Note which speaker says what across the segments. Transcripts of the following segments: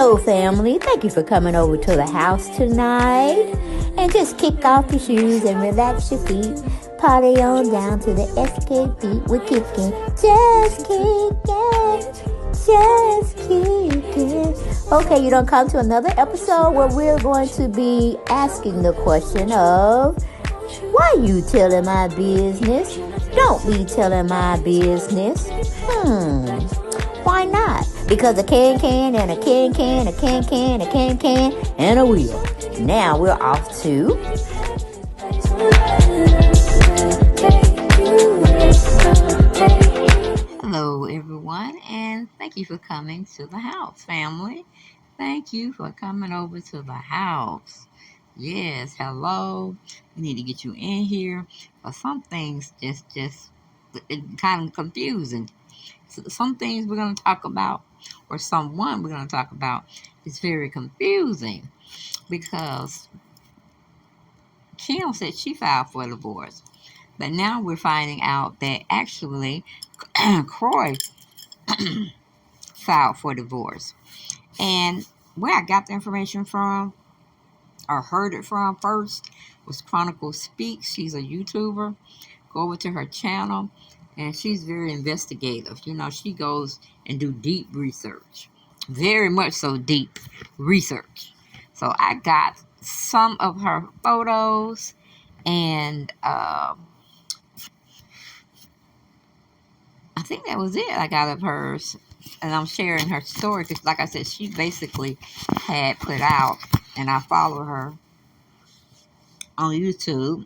Speaker 1: Hello, family. Thank you for coming over to the house tonight. And just kick off your shoes and relax your feet. Party on down to the SK beat. We're kicking. Just kicking. Just kicking. Okay, you don't come to another episode where we're going to be asking the question of, why you telling my business? Don't be telling my business. Why not? Because a can and a can, a can, and a wheel. Now we're off to... Hello, everyone, and thank you for coming to the house, family. Thank you for coming over to the house. Yes, hello. We need to get you in here. But some things just kind of confusing. So some things we're going to talk about, or someone we're going to talk about, is very confusing because Kim said she filed for divorce. But now we're finding out that actually Kroy filed for divorce. And where I got the information from, or heard it from first, was Chronicle Speaks. She's a YouTuber. Go over to her channel, and she's very investigative. You know, she goes and do deep research. Very much so deep research. So I got some of her photos, and I think that was it I got of hers. And I'm sharing her story because, like I said, she basically had put out, and I follow her on YouTube.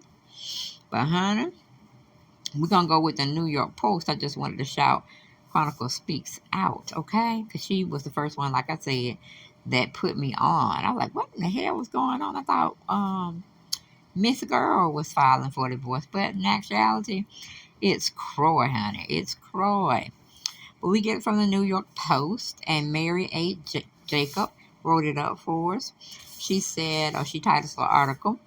Speaker 1: But honey, we're going to go with the New York Post. I just wanted to shout Chronicle Speaks out, okay? Because she was the first one, like I said, that put me on. I was like, what in the hell was going on? I thought Miss Girl was filing for divorce. But in actuality, it's Kroy, honey. It's Kroy. But we get it from the New York Post, and Mary A. Jacob wrote it up for us. She said, or she titled the article,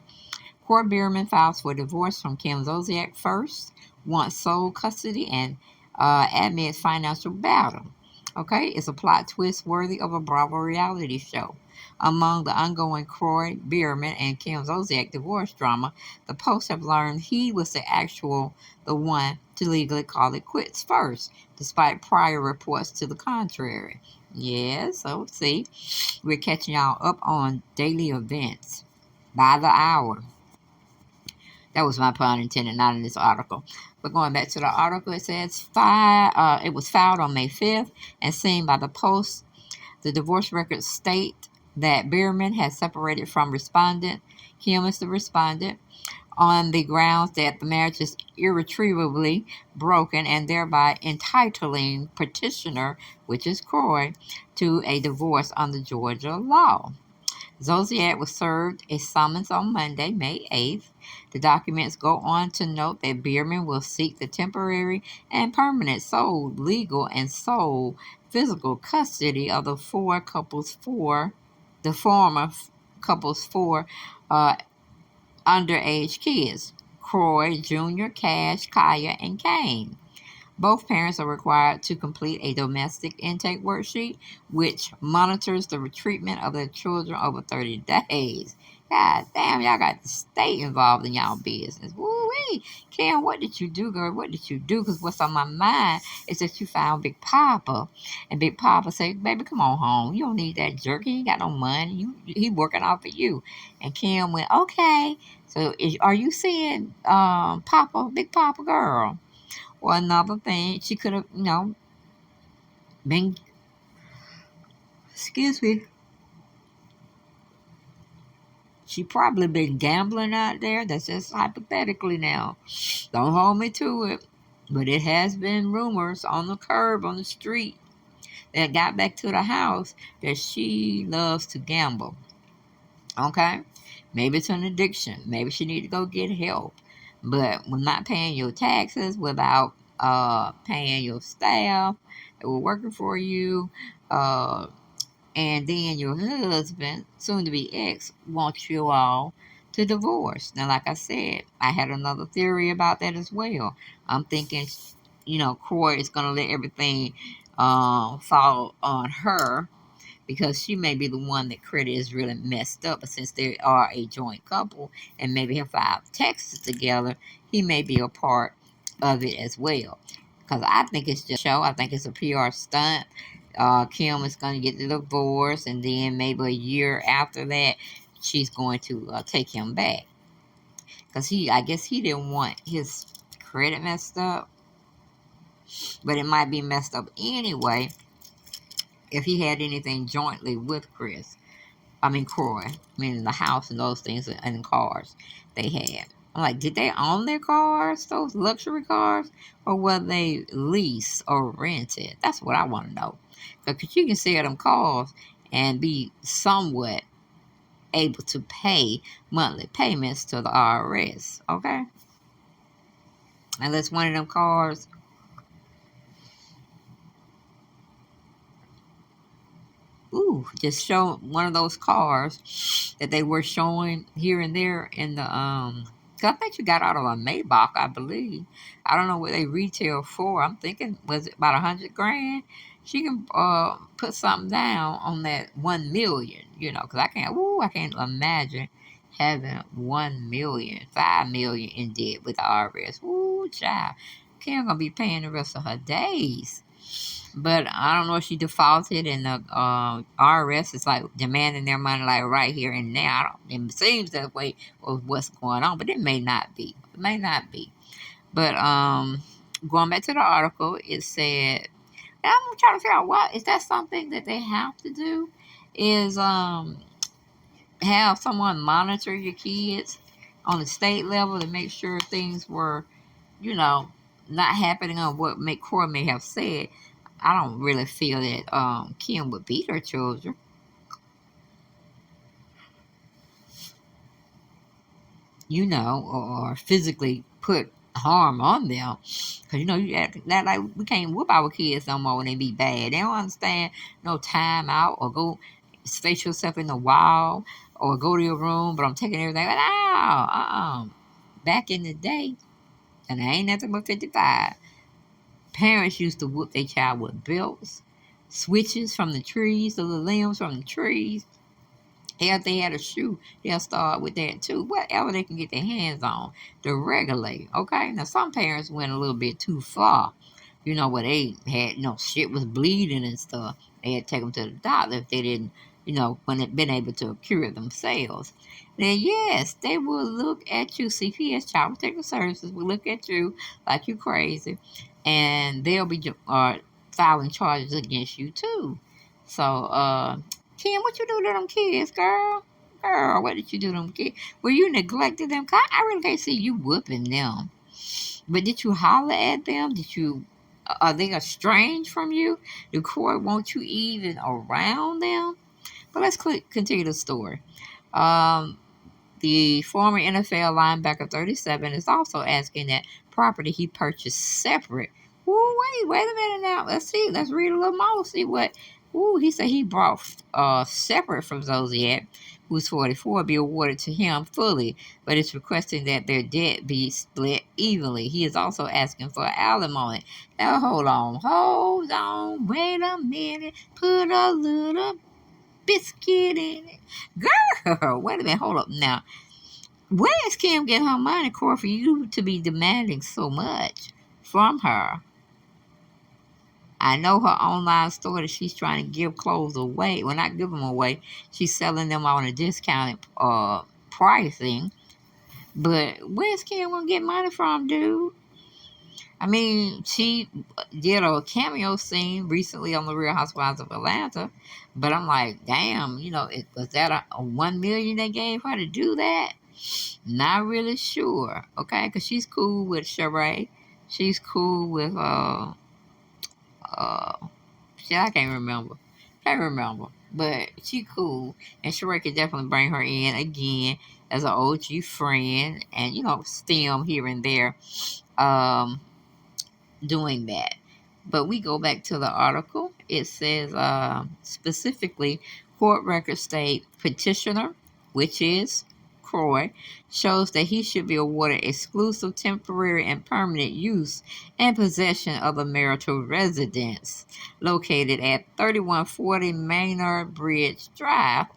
Speaker 1: Kroy Biermann files for divorce from Kim Zolciak first, wants sole custody, and admits financial battle. Okay, it's a plot twist worthy of a Bravo reality show. Among the ongoing Kroy Biermann and Kim Zolciak divorce drama, the Post have learned he was the one to legally call it quits first, despite prior reports to the contrary. Yeah, so see, we're catching y'all up on daily events by the hour. That was my pun intended, not in this article. But going back to the article, it says it was filed on May 5th and seen by the Post. The divorce records state that Biermann has separated from respondent. Kim is the respondent, on the grounds that the marriage is irretrievably broken and thereby entitling petitioner, which is Kroy, to a divorce under Georgia law. Zolciak was served a summons on Monday, May 8th. The documents go on to note that Biermann will seek the temporary and permanent sole legal and sole physical custody of the former couple's four underage kids, Kroy Jr., Cash, Kaya, and Kane. Both parents are required to complete a domestic intake worksheet, which monitors the treatment of their children over 30 days. God damn, y'all got the state involved in y'all business. Woo-wee. Kim, what did you do, girl? What did you do? Because what's on my mind is that you found Big Papa. And Big Papa said, baby, come on home. You don't need that jerk. He ain't got no money. He working off for you. And Kim went, okay. So are you seeing Papa, Big Papa, girl? Or another thing, she could have, been, excuse me, she probably been gambling out there. That's just hypothetically now. Don't hold me to it. But it has been rumors on the curb, on the street, that got back to the house that she loves to gamble. Okay? Maybe it's an addiction. Maybe she need to go get help. But with not paying your taxes, without paying your staff that were working for you, and then your husband, soon to be ex, wants you all to divorce. Now, like I said, I had another theory about that as well. I'm thinking, Kroy is going to let everything fall on her because she may be the one that credit is really messed up. But since they are a joint couple and maybe have filed taxes together, he may be a part of it as well. Because I think it's just a show. I think it's a PR stunt. Kim is going to get the divorce, and then maybe a year after that, she's going to take him back. Because I guess he didn't want his credit messed up, but it might be messed up anyway if he had anything jointly with Kroy, meaning the house and those things and cars they had. I'm like, did they own their cars, those luxury cars, or were they leased or rented? That's what I want to know. Because you can sell them cars and be somewhat able to pay monthly payments to the IRS, okay? Unless one of them cars just show one of those cars that they were showing here and there in the 'cause I think you got out of a Maybach, I believe. I don't know what they retail for. I'm thinking, was it about 100 grand? She can put something down on that 1 million, because I can't imagine having 1 million, 5 million in debt with the IRS. Ooh, child, Kim gonna be paying the rest of her days. But I don't know if she defaulted and the IRS is like demanding their money like right here and now. It seems that way of what's going on, but it may not be. It may not be. But going back to the article, it said, and I'm trying to figure out is that something that they have to do? Is have someone monitor your kids on the state level to make sure things were, you know, not happening on what Kroy may have said. I don't really feel that Kim would beat her children. Or physically put harm on them. Because, you act that like we can't whoop our kids no more when they be bad. They don't understand no time out or go face yourself in the wall or go to your room, but I'm taking everything. No, back in the day, and I ain't nothing but 55, parents used to whoop their child with belts, switches from the trees, the limbs from the trees. If they had a shoe, they'll start with that too. Whatever they can get their hands on to regulate. Okay. Now some parents went a little bit too far. Where they had, shit was bleeding and stuff. They had to take them to the doctor if they didn't, when they'd been able to cure themselves. Then yes, they will look at you. CPS, Child Protective Services, will look at you like you crazy, and they'll be filing charges against you too. So, Kim, what you do to them kids, girl? Girl, what did you do to them kids? Were you neglecting them? I really can't see you whooping them. But did you holler at them? Are they estranged from you? Do Kroy want you even around them? But let's continue the story. The former NFL linebacker, 37, is also asking that property he purchased separate. Ooh, wait a minute now. Let's see. Let's read a little more. See what. Ooh, he said he brought separate from Zolciak, who's 44, be awarded to him fully, but is requesting that their debt be split evenly. He is also asking for alimony. Now, hold on, wait a minute, put a little biscuit in it. Girl, wait a minute, hold up now. Where is Kim getting her money, Kroy, for you to be demanding so much from her? I know her online store that she's trying to give clothes away. Well, not give them away. She's selling them on a discounted pricing. But where's Kim going to get money from, dude? I mean, she did a cameo scene recently on The Real Housewives of Atlanta. But I'm like, damn, was that a 1 million they gave her to do that? Not really sure. Okay, because she's cool with Sheree. She's cool with shit, I can't remember. But she cool. And Sheree could definitely bring her in again as an OG friend and, STEM here and there doing that. But we go back to the article. It says specifically, court records state petitioner, which is Kroy shows that he should be awarded exclusive, temporary, and permanent use and possession of a marital residence located at 3140 Maynard Bridge Drive.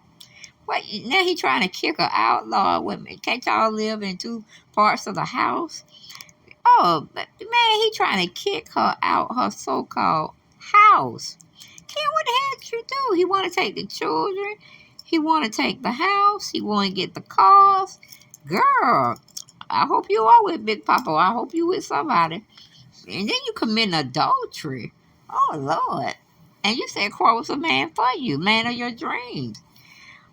Speaker 1: What, now he trying to kick her out, Lord? What, can't y'all live in two parts of the house? Oh, but man, he trying to kick her out her so-called house. Ken, what the hell did you do? He want to take the children. He want to take the house. He want to get the cars. Girl, I hope you are with Big Papa. I hope you with somebody. And then you commit adultery. Oh, Lord. And you said Kroy was a man for you. Man of your dreams.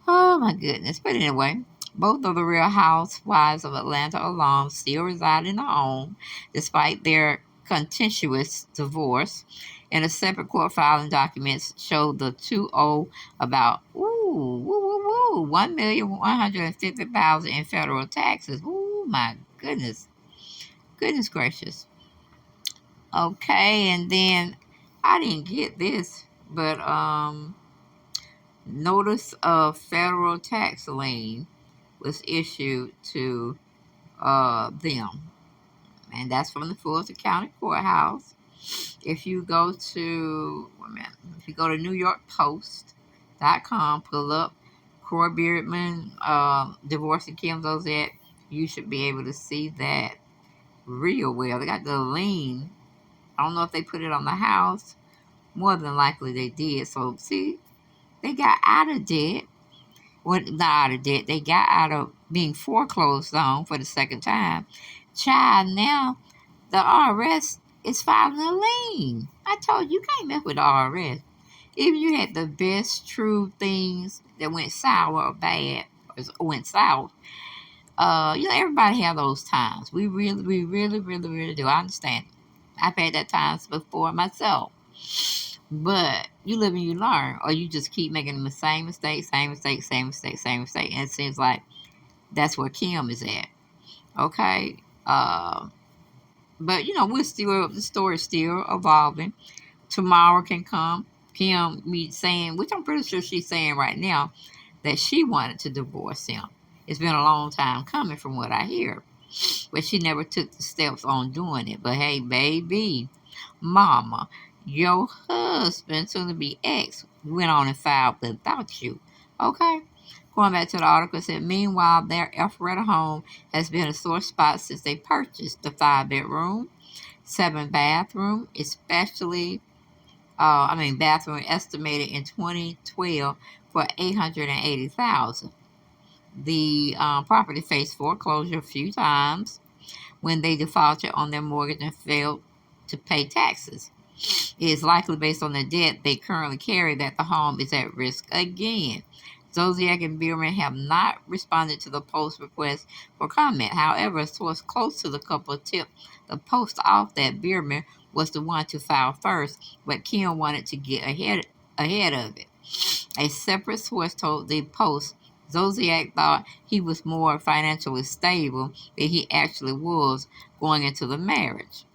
Speaker 1: Oh, my goodness. But anyway, both of the Real Housewives of Atlanta alums still reside in the home despite their contentious divorce. In a separate court filing, documents show the two owe about 1,150,000 in federal taxes. Ooh, my goodness. Goodness gracious. Okay, and then I didn't get this, but notice of federal tax lien was issued to them, and that's from the Fulton County Courthouse. If you go to NewYorkPost.com, pull up Kroy Biermann divorcing Kim Zolciak, you should be able to see that real well. They got the lien. I don't know if they put it on the house. More than likely they did. So see, they got out of debt. Well, not out of debt. They got out of being foreclosed on for the second time. Child, now the IRS is filing a lien. I told you, you can't mess with the IRS. If you had the best true things that went sour or bad or went south, everybody have those times. We really do. I understand. I've had that times before myself. But you live and you learn, or you just keep making the same mistake. And it seems like that's where Kim is at. Okay? But the story's still evolving. Tomorrow can come. Kim me saying, which I'm pretty sure she's saying right now, that she wanted to divorce him. It's been a long time coming from what I hear. But she never took the steps on doing it. But hey, baby, mama, your husband, soon to be ex, went on and filed without you. Okay? Going back to the article, it said, meanwhile, their Alpharetta home has been a sore spot since they purchased the 5-bedroom, 7-bathroom, bathroom estimated in 2012 for $880,000. The property faced foreclosure a few times when they defaulted on their mortgage and failed to pay taxes. It is likely, based on the debt they currently carry, that the home is at risk again. Zolciak and Biermann have not responded to the Post request for comment. However, a source close to the couple tipped the Post off that Biermann was the one to file first, but Kim wanted to get ahead of it. A separate source told the Post Zolciak thought he was more financially stable than he actually was going into the marriage.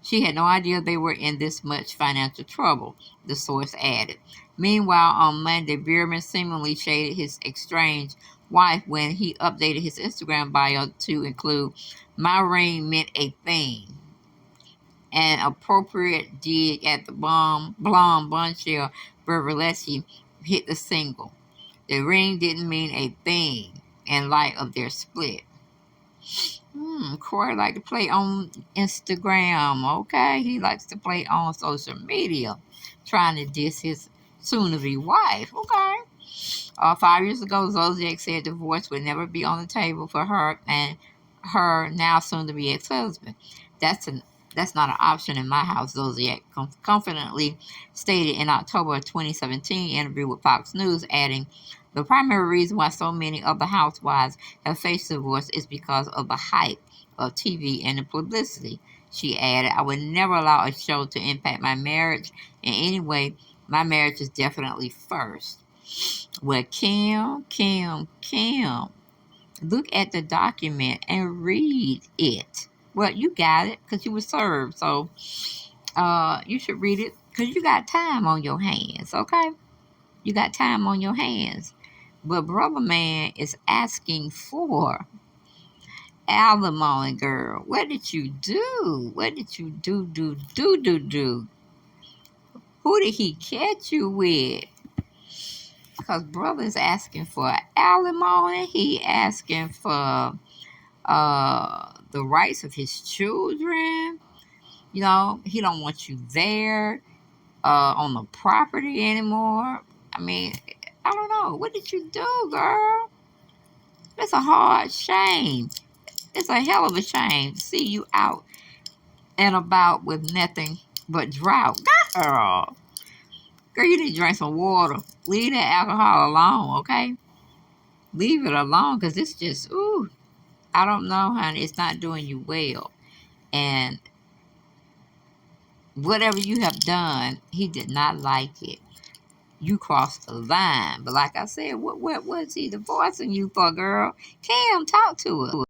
Speaker 1: She had no idea they were in this much financial trouble, the source added. Meanwhile, on Monday, Biermann seemingly shaded his estranged wife when he updated his Instagram bio to include, "My ring meant a thing." An appropriate dig at the blonde bombshell Bervaleschi hit the single. The ring didn't mean a thing in light of their split. Kroy like to play on Instagram, okay? He likes to play on social media, trying to diss his soon-to-be wife, okay? 5 years ago, Zolciak said divorce would never be on the table for her and her now soon-to-be ex-husband. That's not an option in my house, Zolciak confidently stated in October of 2017 interview with Fox News, adding, "The primary reason why so many of the housewives have faced divorce is because of the hype of TV and the publicity." She added, "I would never allow a show to impact my marriage in any way. My marriage is definitely first." Well, Kim, look at the document and read it. Well, you got it because you were served, so you should read it because you got time on your hands, okay? You got time on your hands. But brother man is asking for alimony, girl. What did you do? What did you do? Who did he catch you with? Because brother is asking for alimony. He asking for the rights of his children. You know, he don't want you there on the property anymore. I mean, I don't know. What did you do, girl? That's a hard shame. It's a hell of a shame to see you out and about with nothing but drought. Girl, you need to drink some water. Leave that alcohol alone, okay? Leave it alone, because it's just, ooh, I don't know, honey. It's not doing you well. And whatever you have done, he did not like it. You crossed the line. But like I said, what was he divorcing you for, girl? Cam, talk to her.